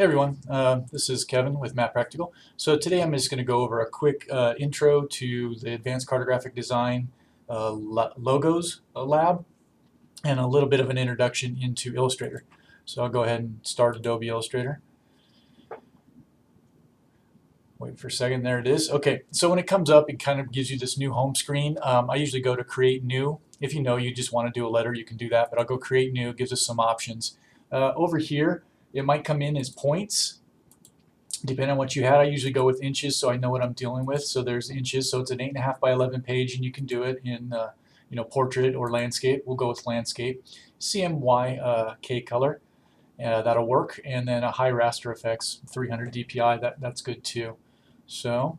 Hey everyone, this is Kevin with Map Practical. So today I'm just going to go over a quick intro to the Advanced Cartographic Design Logos lab and a little bit of an introduction into Illustrator. So I'll go ahead and start Adobe Illustrator. Wait for a second, there it is. Okay, so when it comes up, it kind of gives you this new home screen. I usually go to Create New. If you know you just want to do a letter, you can do that, but I'll go Create New. It gives us some options. Over here, it might come in as points, depending on what you had. I usually go with inches, so I know what I'm dealing with. So there's inches, so it's an 8.5 by 11 page, and you can do it in portrait or landscape. We'll go with landscape. CMYK color, that'll work, and then a high raster effects, 300 DPI. That's good too. So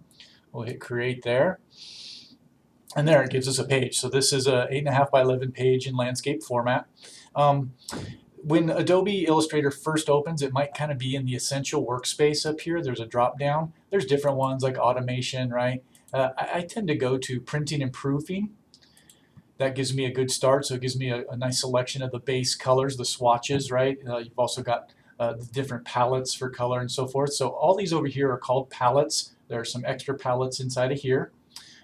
we'll hit create there, and there it gives us a page. So this is a 8.5 by 11 page in landscape format. When Adobe Illustrator first opens, it might kind of be in the essential workspace up here. There's a drop down. There's different ones like automation, right? I tend to go to printing and proofing. That gives me a good start, so it gives me a nice selection of the base colors, the swatches, right? You've also got the different palettes for color and so forth. So all these over here are called palettes. There are some extra palettes inside of here.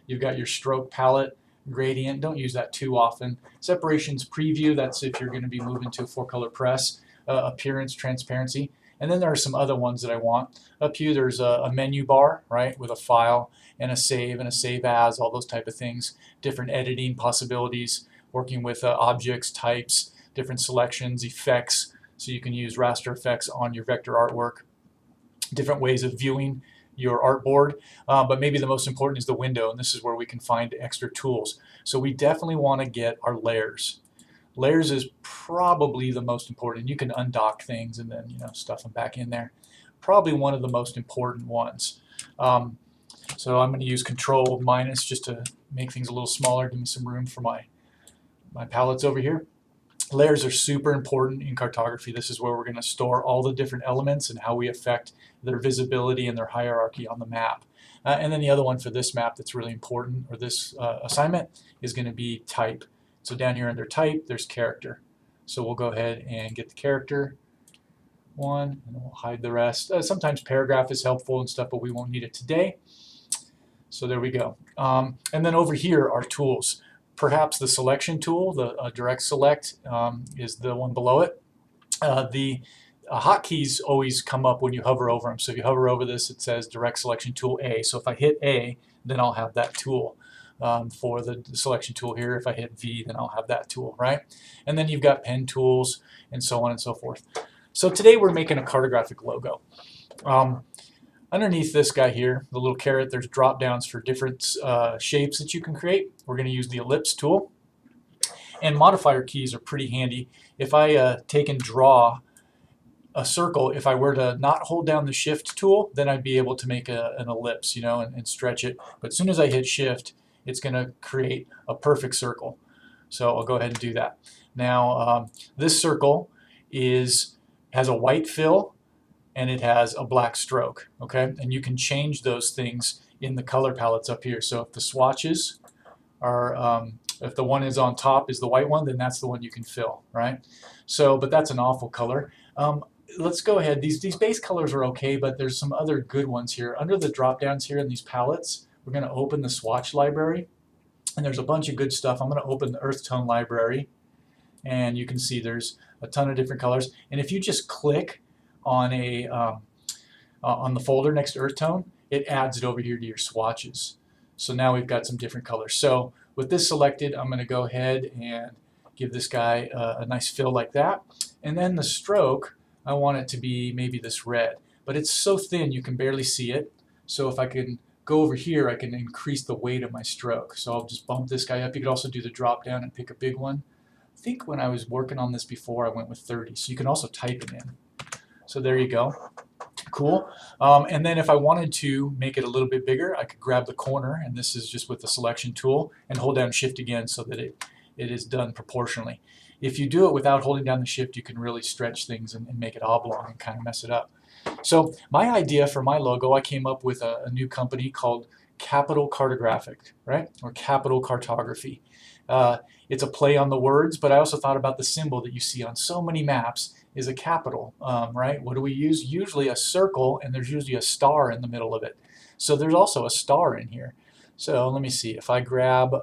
You've got your stroke palette, gradient, don't use that too often. Separations, preview, that's if you're going to be moving to a 4-color press. Appearance, transparency, and then there are some other ones that I want. Up here there's a menu bar, right, with a file and a save as, all those type of things. Different editing possibilities, working with objects, types, different selections, effects, so you can use raster effects on your vector artwork. Different ways of viewing your artboard, but maybe the most important is the window, and this is where we can find extra tools. So we definitely want to get our layers. Layers is probably the most important. You can undock things and then stuff them back in there. Probably one of the most important ones. So I'm going to use Control minus just to make things a little smaller, give me some room for my palettes over here. Layers are super important in cartography. This is where we're going to store all the different elements and how we affect their visibility and their hierarchy on the map. And then the other one for this map that's really important, or this assignment, is going to be type. So down here under type, there's character. So we'll go ahead and get the character one, and we'll hide the rest. Sometimes paragraph is helpful and stuff, but we won't need it today. So there we go. And then over here are tools. Perhaps the selection tool, the direct select, is the one below it. The hotkeys always come up when you hover over them. So if you hover over this, it says direct selection tool A. So if I hit A, then I'll have that tool for the selection tool here. If I hit V, then I'll have that tool, right? And then you've got pen tools and so on and so forth. So today we're making a cartographic logo. Underneath this guy here, the little caret, there's drop downs for different shapes that you can create. We're going to use the Ellipse tool. And modifier keys are pretty handy. If I take and draw a circle, if I were to not hold down the Shift tool, then I'd be able to make an ellipse, and stretch it. But as soon as I hit Shift, it's going to create a perfect circle. So I'll go ahead and do that. Now, this circle has a white fill, and it has a black stroke, okay? And you can change those things in the color palettes up here. So if the swatches are, if the one is on top is the white one, then that's the one you can fill, right? So, but that's an awful color. Let's go ahead. These base colors are okay, but there's some other good ones here. Under the drop downs here in these palettes, we're gonna open the swatch library, and there's a bunch of good stuff. I'm gonna open the earth tone library, and you can see there's a ton of different colors. And if you just click on on the folder next to earth tone, it adds it over here to your swatches. So now we've got some different colors. So with this selected, I'm going to go ahead and give this guy a nice fill like that. And then the stroke, I want it to be maybe this red, but it's so thin you can barely see it. So if I can go over here, I can increase the weight of my stroke. So I'll just bump this guy up. You could also do the drop down and pick a big one. I think when I was working on this before, I went with 30. So you can also type it in. So there you go. Cool. And then if I wanted to make it a little bit bigger, I could grab the corner, and this is just with the selection tool, and hold down Shift again so that it is done proportionally. If you do it without holding down the Shift, you can really stretch things and make it oblong and kind of mess it up. So my idea for my logo, I came up with a new company called Cartographic, right? Or Capital Cartography. It's a play on the words, but I also thought about the symbol that you see on so many maps. is a capital, right? What do we use? Usually a circle, and there's usually a star in the middle of it. So there's also a star in here. So let me see, if I grab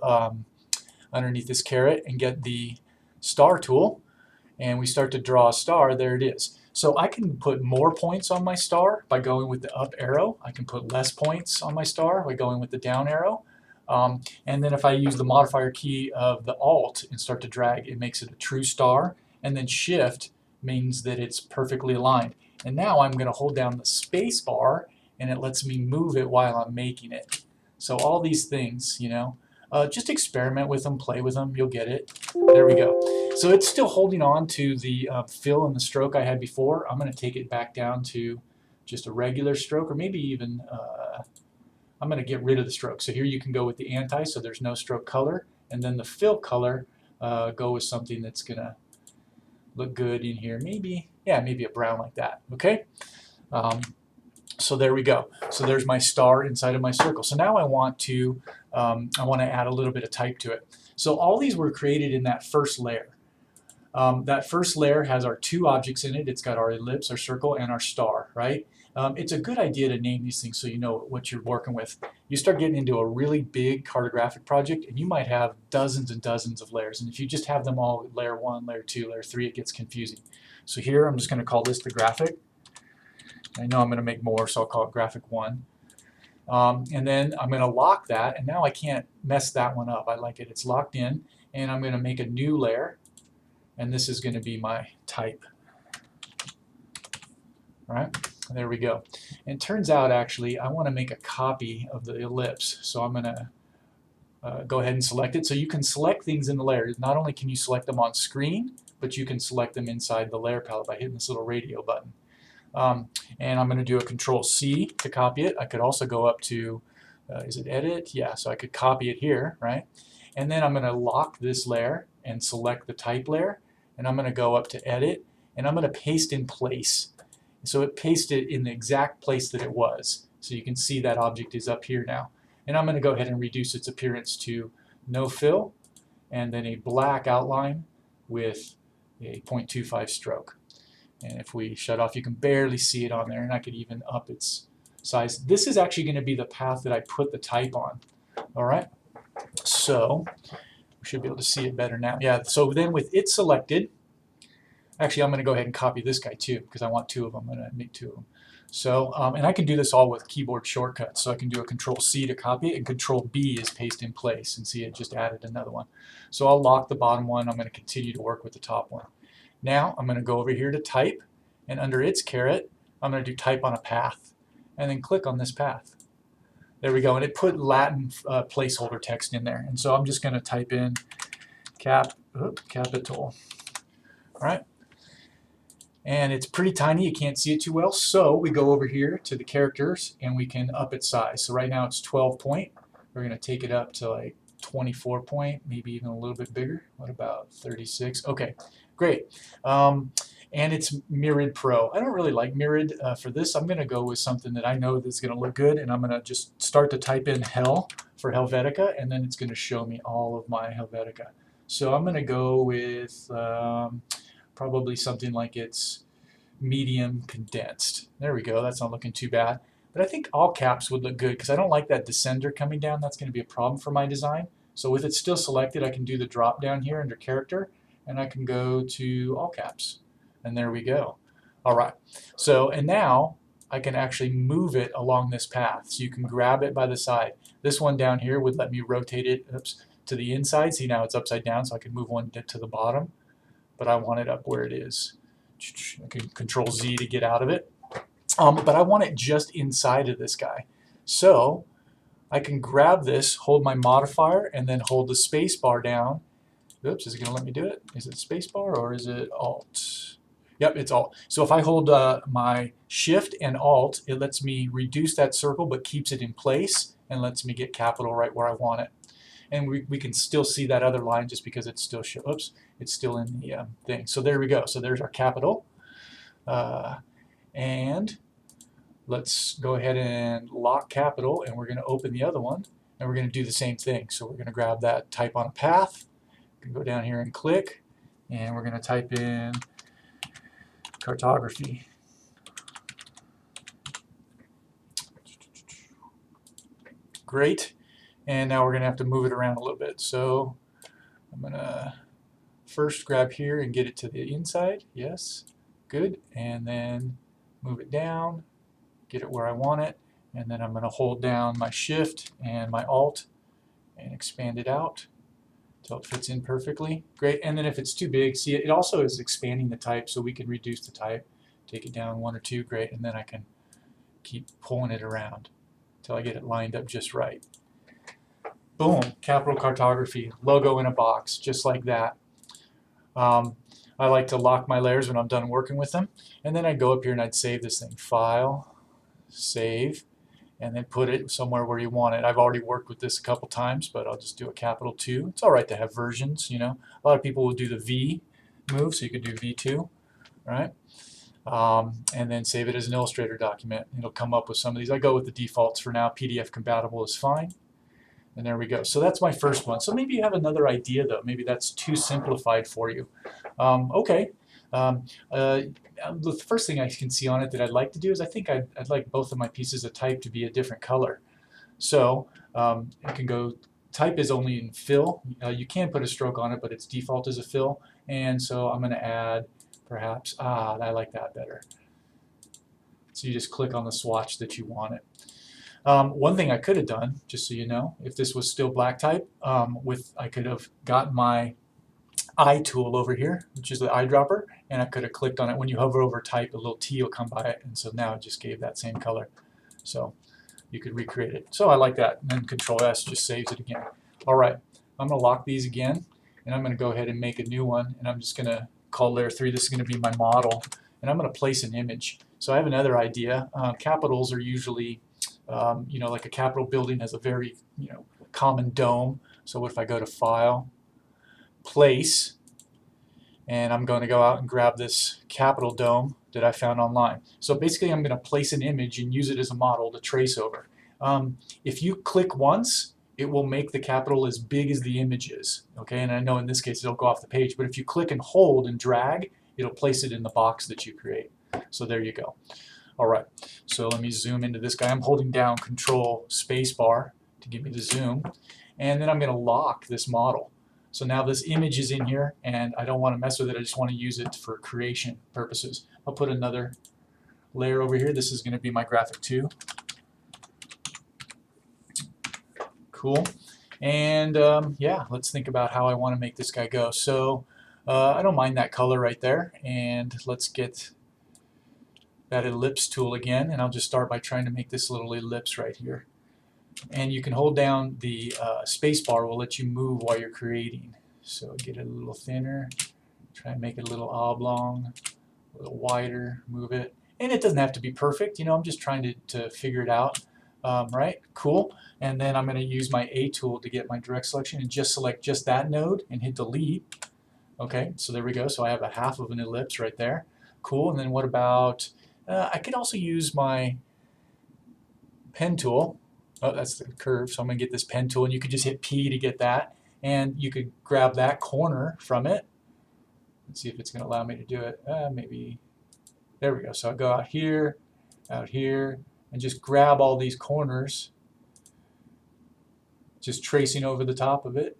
underneath this caret and get the star tool, and we start to draw a star, there it is. So I can put more points on my star by going with the up arrow. I can put less points on my star by going with the down arrow. And then if I use the modifier key of the Alt and start to drag, it makes it a true star. And then Shift means that it's perfectly aligned. And now I'm going to hold down the space bar, and it lets me move it while I'm making it. So all these things, you know, just experiment with them, play with them, you'll get it. There we go. So it's still holding on to the fill and the stroke I had before. I'm going to take it back down to just a regular stroke, or maybe even I'm going to get rid of the stroke. So here you can go with the anti, so there's no stroke color, and then the fill color, go with something that's going to look good in here. Maybe, yeah, maybe a brown like that. Okay. So there we go. So there's my star inside of my circle. So now I want to add a little bit of type to it. So all these were created in that first layer. That first layer has our two objects in it. It's got our ellipse, our circle, and our star, right? It's a good idea to name these things so you know what you're working with. You start getting into a really big cartographic project, and you might have dozens and dozens of layers. And if you just have them all layer 1, layer 2, layer 3, it gets confusing. So here I'm just going to call this the graphic. I know I'm going to make more, so I'll call it graphic 1. And then I'm going to lock that, and now I can't mess that one up. I like it. It's locked in, and I'm going to make a new layer, and this is going to be my type. All right, there we go. And it turns out, actually, I want to make a copy of the ellipse, so I'm going to go ahead and select it. So you can select things in the layer. Not only can you select them on screen, but you can select them inside the layer palette by hitting this little radio button. And I'm going to do a Control-C to copy it. I could also go up to, is it Edit? Yeah, so I could copy it here, right? And then I'm going to lock this layer and select the type layer. And I'm going to go up to Edit, and I'm going to paste in place. So it pasted in the exact place that it was. So you can see that object is up here now. And I'm going to go ahead and reduce its appearance to no fill, and then a black outline with a 0.25 stroke. And if we shut off, you can barely see it on there, and I could even up its size. This is actually going to be the path that I put the type on. All right, so we should be able to see it better now. Yeah, so then with it selected, actually I'm going to go ahead and copy this guy too, because I want two of them. I'm going to make two of them. So, and I can do this all with keyboard shortcuts. So I can do a Control-C to copy it, and Control-B is paste in place, and see it just added another one. So I'll lock the bottom one. I'm going to continue to work with the top one. Now I'm going to go over here to type, and under its caret, I'm going to do type on a path, and then click on this path. There we go, and it put Latin placeholder text in there. And so I'm just going to type in capital. All right, and it's pretty tiny. You can't see it too well. So we go over here to the characters, and we can up its size. So right now it's 12 point. We're going to take it up to like 24 point, maybe even a little bit bigger. What about 36? Okay. Great. And it's Mirrored Pro. I don't really like Mirrored for this. I'm going to go with something that I know that's going to look good, and I'm going to just start to type in Hell for Helvetica, and then it's going to show me all of my Helvetica. So I'm going to go with probably something like it's medium condensed. There we go. That's not looking too bad. But I think all caps would look good because I don't like that descender coming down. That's going to be a problem for my design. So with it still selected, I can do the drop down here under Character, and I can go to all caps, and there we go. All right, so and now I can actually move it along this path. So you can grab it by the side. This one down here would let me rotate it to the inside. See, now it's upside down, so I can move one to the bottom, but I want it up where it is. I can Control-Z to get out of it, but I want it just inside of this guy. So I can grab this, hold my modifier, and then hold the space bar down. Oops, is it going to let me do it? Is it spacebar or is it Alt? Yep, it's Alt. So if I hold my Shift and Alt, it lets me reduce that circle but keeps it in place and lets me get capital right where I want it. And we can still see that other line just because it's still it's still in the thing. So there we go. So there's our capital. And let's go ahead and lock capital, and we're going to open the other one, and we're going to do the same thing. So we're going to grab that type on a path. Go down here and click, and we're going to type in Cartography. Great. And now we're going to have to move it around a little bit. So I'm going to first grab here and get it to the inside. Yes. Good. And then move it down, get it where I want it. And then I'm going to hold down my Shift and my Alt and expand it out until it fits in perfectly. Great. And then if it's too big, see, it also is expanding the type, so we can reduce the type, take it down 1 or 2. Great. And then I can keep pulling it around until I get it lined up just right. Boom, capital cartography, logo in a box, just like that. I like to lock my layers when I'm done working with them, and then I'd go up here and I'd save this thing. File, save, and then put it somewhere where you want it. I've already worked with this a couple times, but I'll just do a capital 2. It's all right to have versions, you know. A lot of people will do the V move, so you could do V2, right? And then save it as an Illustrator document. It'll come up with some of these. I go with the defaults for now. PDF compatible is fine. And there we go. So that's my first one. So maybe you have another idea, though. Maybe that's too simplified for you. Okay. The first thing I can see on it that I'd like to do is I think I'd like both of my pieces of type to be a different color. So I can go, type is only in fill. You can put a stroke on it, but its default is a fill. And so I'm going to add perhaps, I like that better. So you just click on the swatch that you want it. One thing I could have done, just so you know, if this was still black type, I could have gotten my eye tool over here, which is the eyedropper, and I could have clicked on it. When you hover over type, a little T will come by it, and so now it just gave that same color. So you could recreate it. So I like that. And then Control S just saves it again. All right, I'm going to lock these again, and I'm going to go ahead and make a new one, and I'm just going to call layer 3. This is going to be my model, and I'm going to place an image. So I have another idea. Capitals are usually you know, like a Capitol building has a very, you know, common dome. So what if I go to File, Place, and I'm going to go out and grab this Capitol dome that I found online. So basically I'm going to place an image and use it as a model to trace over. If you click once, it will make the Capitol as big as the image is. Okay, and I know in this case it'll go off the page, but if you click and hold and drag, it'll place it in the box that you create. So there you go. All right, so let me zoom into this guy. I'm holding down Control Spacebar to give me the zoom, and then I'm going to lock this model. So now this image is in here, and I don't want to mess with it. I just want to use it for creation purposes. I'll put another layer over here. This is going to be my graphic 2. Cool. And yeah, let's think about how I want to make this guy go. So I don't mind that color right there, and let's get that ellipse tool again, and I'll just start by trying to make this little ellipse right here. And you can hold down the space bar, will let you move while you're creating. So get it a little thinner, try and make it a little oblong, a little wider, move it. And it doesn't have to be perfect, you know, I'm just trying to figure it out. Right, cool. And then I'm going to use my A tool to get my direct selection and just select just that node and hit delete. Okay, so there we go. So I have a half of an ellipse right there. Cool. And then what about I could also use my pen tool. Oh, that's the curve, so I'm going to get this pen tool, and you could just hit P to get that, and you could grab that corner from it. Let's see if it's going to allow me to do it. Maybe, there we go. So I'll go out here, and just grab all these corners, just tracing over the top of it.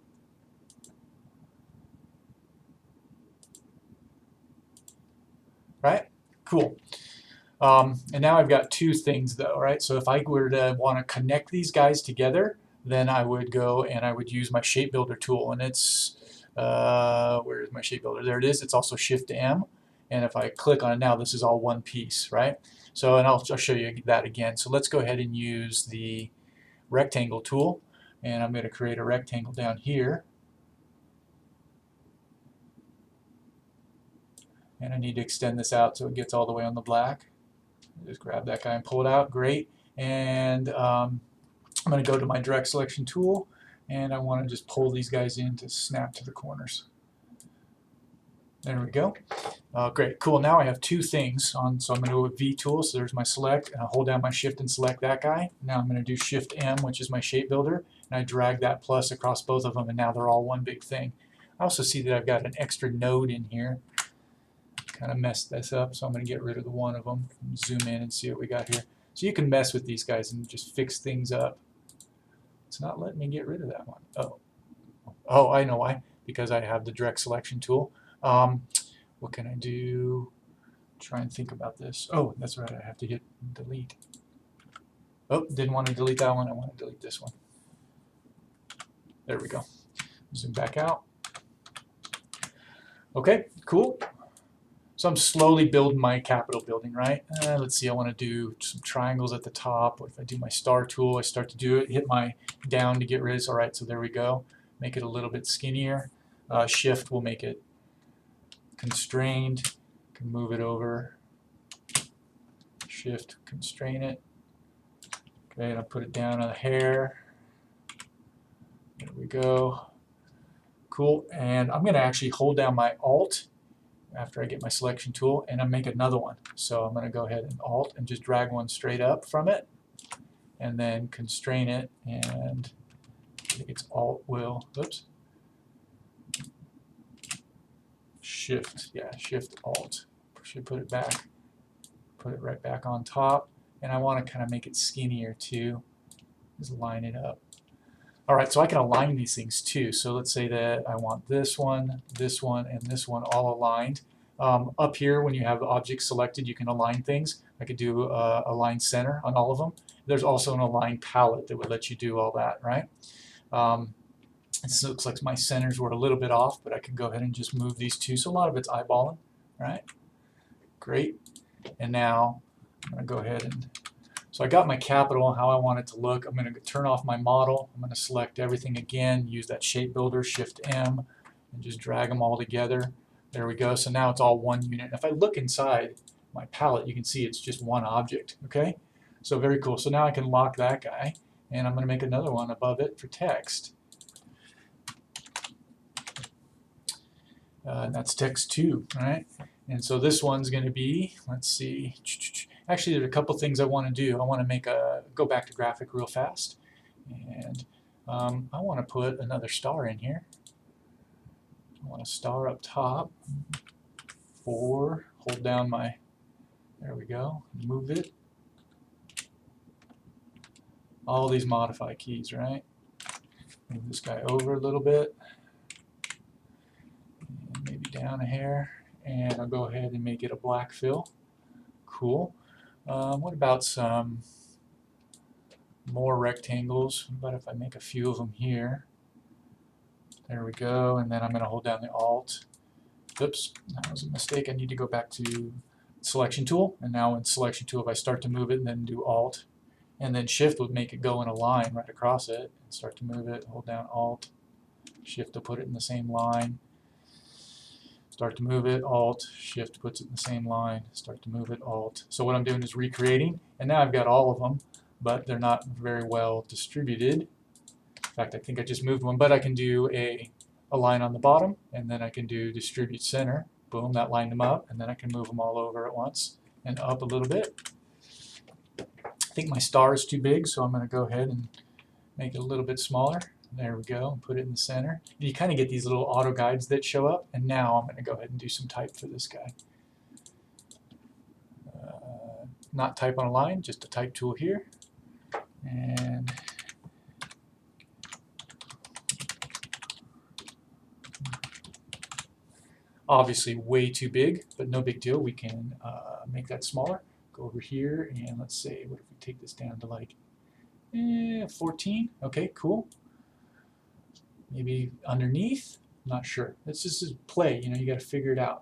Right? Cool. And now I've got two things though, right? So if I were to want to connect these guys together, then I would go and I would use my shape builder tool, and it's where is my shape builder? There it is. It's also Shift M, and if I click on it now, this is all one piece, right? So, and I'll show you that again. So let's go ahead and use the rectangle tool, and I'm going to create a rectangle down here. And I need to extend this out so it gets all the way on the black. Just grab that guy and pull it out. Great. And I'm going to go to my direct selection tool, and I want to just pull these guys in to snap to the corners. There we go. Great. Cool. Now I have two things on, so I'm going to go with V tool. So there's my select, and I hold down my Shift and select that guy. Now I'm going to do Shift M, which is my shape builder, and I drag that plus across both of them, and now they're all one big thing. I also see that I've got an extra node in here. kind of messed this up, so I'm going to get rid of the one of them. Zoom in and see what we got here. So you can mess with these guys and just fix things up. It's not letting me get rid of that one. Oh, I know why. Because I have the direct selection tool. What can I do? Try and think about this. Oh, that's right. I have to hit delete. Oh, didn't want to delete that one. I want to delete this one. There we go. Zoom back out. Okay, cool. So I'm slowly building my Capitol building, right? Let's see, I want to do some triangles at the top. If I do my star tool, I start to do it, hit my down to get rid of it. All right, so there we go. Make it a little bit skinnier. Shift will make it constrained. Can move it over. Shift, constrain it. Okay, and I'll put it down on the hair. There we go. Cool, and I'm going to actually hold down my Alt after I get my selection tool, and I'll make another one. So I'm going to go ahead and Alt and just drag one straight up from it, and then constrain it, and I think it's Alt will, oops, Shift, yeah, Shift Alt. Should put it back, put it right back on top, and I want to kind of make it skinnier too. Just line it up. All right, so I can align these things too. So let's say that I want this one, and this one all aligned. Up here, when you have objects selected, you can align things. I could do align center on all of them. There's also an align palette that would let you do all that, right? It looks like my centers were a little bit off, but I can go ahead and just move these two. So a lot of it's eyeballing, right? Great. And now I'm going to go ahead and so I got my Capitol and how I want it to look. I'm going to turn off my model. I'm going to select everything again, use that shape builder, Shift M, and just drag them all together. There we go. So now it's all one unit. If I look inside my palette, you can see it's just one object. Okay? So very cool. So now I can lock that guy, and I'm going to make another one above it for text. And that's text 2, right? And so this one's going to be, let's see, actually there's a couple things I want to do. I want to make go back to graphic real fast, and I want to put another star in here. I want a star up top. 4, hold down my, there we go, move it. All these modify keys, right? Move this guy over a little bit, and maybe down a hair. And I'll go ahead and make it a black fill. Cool. What about some more rectangles? What about if I make a few of them here? There we go. And then I'm going to hold down the Alt. Oops, that was a mistake. I need to go back to Selection Tool. And now in Selection Tool, if I start to move it and then do Alt, and then Shift would make it go in a line right across it. And start to move it, hold down Alt. Shift to put it in the same line. Start to move it, Alt, Shift puts it in the same line, start to move it, Alt. So what I'm doing is recreating, and now I've got all of them, but they're not very well distributed. In fact, I think I just moved one, but I can do a line on the bottom, and then I can do distribute center. Boom, that lined them up, and then I can move them all over at once and up a little bit. I think my star is too big, so I'm going to go ahead and make it a little bit smaller. There we go, put it in the center. And you kind of get these little auto guides that show up, and now I'm going to go ahead and do some type for this guy. Not type on a line, just a type tool here. And obviously way too big, but no big deal. We can make that smaller. Go over here, and let's say, what if we take this down to like 14? Okay, cool. Maybe underneath, not sure. It's just a play, you know, you got to figure it out.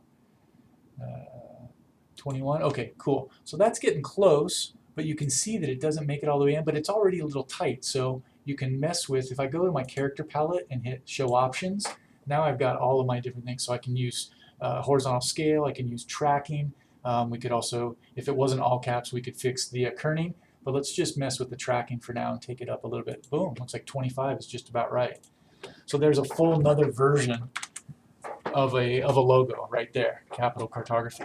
21, okay, cool. So that's getting close, but you can see that it doesn't make it all the way in, but it's already a little tight, so you can mess with, if I go to my character palette and hit show options, now I've got all of my different things, so I can use horizontal scale, I can use tracking, we could also, if it wasn't all caps, we could fix the kerning, but let's just mess with the tracking for now and take it up a little bit. Boom, looks like 25 is just about right. So there's a full another version of a logo right there, Capitol Cartography.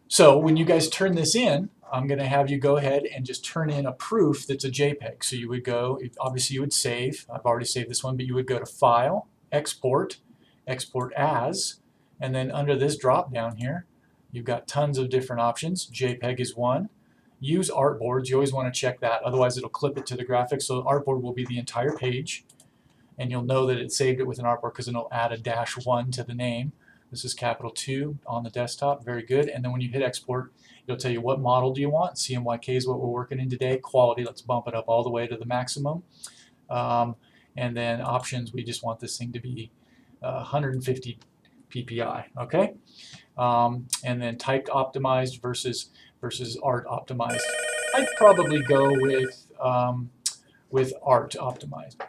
So when you guys turn this in, I'm going to have you go ahead and just turn in a proof that's a JPEG. So you would go, obviously you would save, I've already saved this one, but you would go to File, Export, Export As, And then under this drop down here, you've got tons of different options. JPEG is one. Use artboards. You always want to check that, otherwise it'll clip it to the graphic. So artboard will be the entire page, and you'll know that it saved it with an artboard because it'll add a -1 to the name. This is capital 2 on the desktop. Very good. And then when you hit export, it'll tell you what model do you want. CMYK is what we're working in today. Quality, let's bump it up all the way to the maximum. And then options, we just want this thing to be 150 PPI. Okay. And then typed optimized versus art optimized. I'd probably go with art optimized.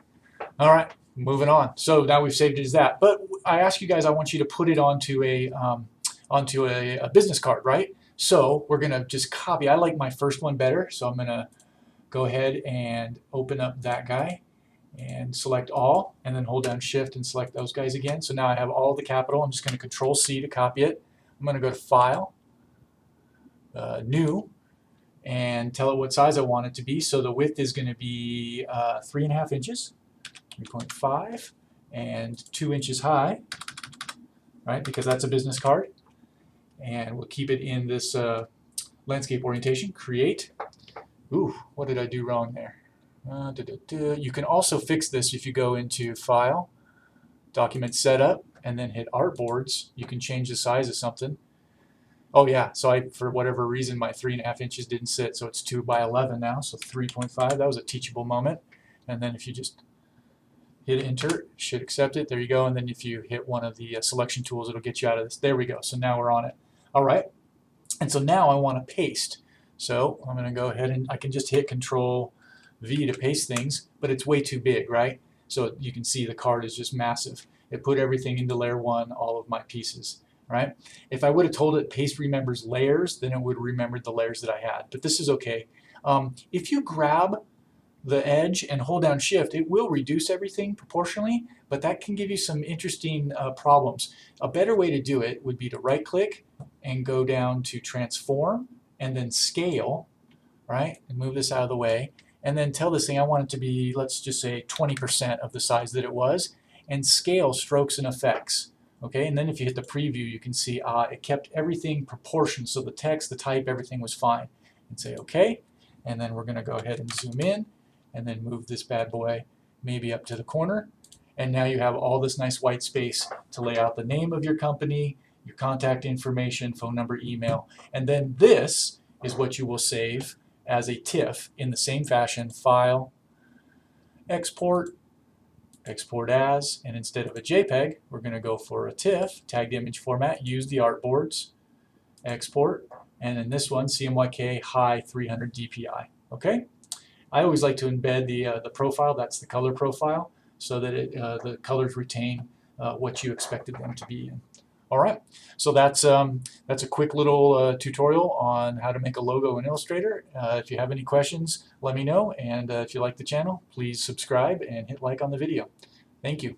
All right, moving on. So now we've saved it as that. But I asked you guys, I want you to put it onto a business card, right? So we're gonna just copy. I like my first one better, so I'm gonna go ahead and open up that guy and select all, and then hold down Shift and select those guys again. So now I have all the capital. I'm just gonna Control C to copy it. I'm gonna go to File, New, and tell it what size I want it to be. So the width is gonna be 3.5 inches. 3.5 and 2 inches high, right? Because that's a business card. And we'll keep it in this landscape orientation. Create. Ooh, what did I do wrong there? You can also fix this if you go into File, Document Setup, and then hit Artboards. You can change the size of something. Oh yeah, so for whatever reason my 3.5 inches didn't sit, so it's 2 by 11 now, so 3.5. That was a teachable moment. And then if you just hit enter, it should accept it. There you go. And then if you hit one of the selection tools, it'll get you out of this. There we go. So now we're on it. All right. And so now I want to paste. So I'm going to go ahead and I can just hit Control V to paste things, but it's way too big, right? So you can see the card is just massive. It put everything into layer 1, all of my pieces, right? If I would have told it paste remembers layers, then it would remember the layers that I had. But this is okay. If you grab the edge and hold down Shift, it will reduce everything proportionally, but that can give you some interesting problems. A better way to do it would be to right click and go down to Transform and then Scale, right? And move this out of the way, and then tell this thing I want it to be, let's just say 20% of the size that it was, and scale strokes and effects. Okay, and then if you hit the preview, you can see it kept everything proportioned, so the text, the type, everything was fine. And say OK, and then we're going to go ahead and zoom in and then move this bad boy maybe up to the corner. And now you have all this nice white space to lay out the name of your company, your contact information, phone number, email. And then this is what you will save as a TIFF in the same fashion. File, Export, Export As, and instead of a JPEG, we're going to go for a TIFF, tagged image format, use the artboards, export, and in this one, CMYK high 300 DPI. Okay? I always like to embed the profile, that's the color profile, so that the colors retain what you expected them to be in. All right, so that's a quick little tutorial on how to make a logo in Illustrator. If you have any questions, let me know, and if you like the channel, please subscribe and hit like on the video. Thank you.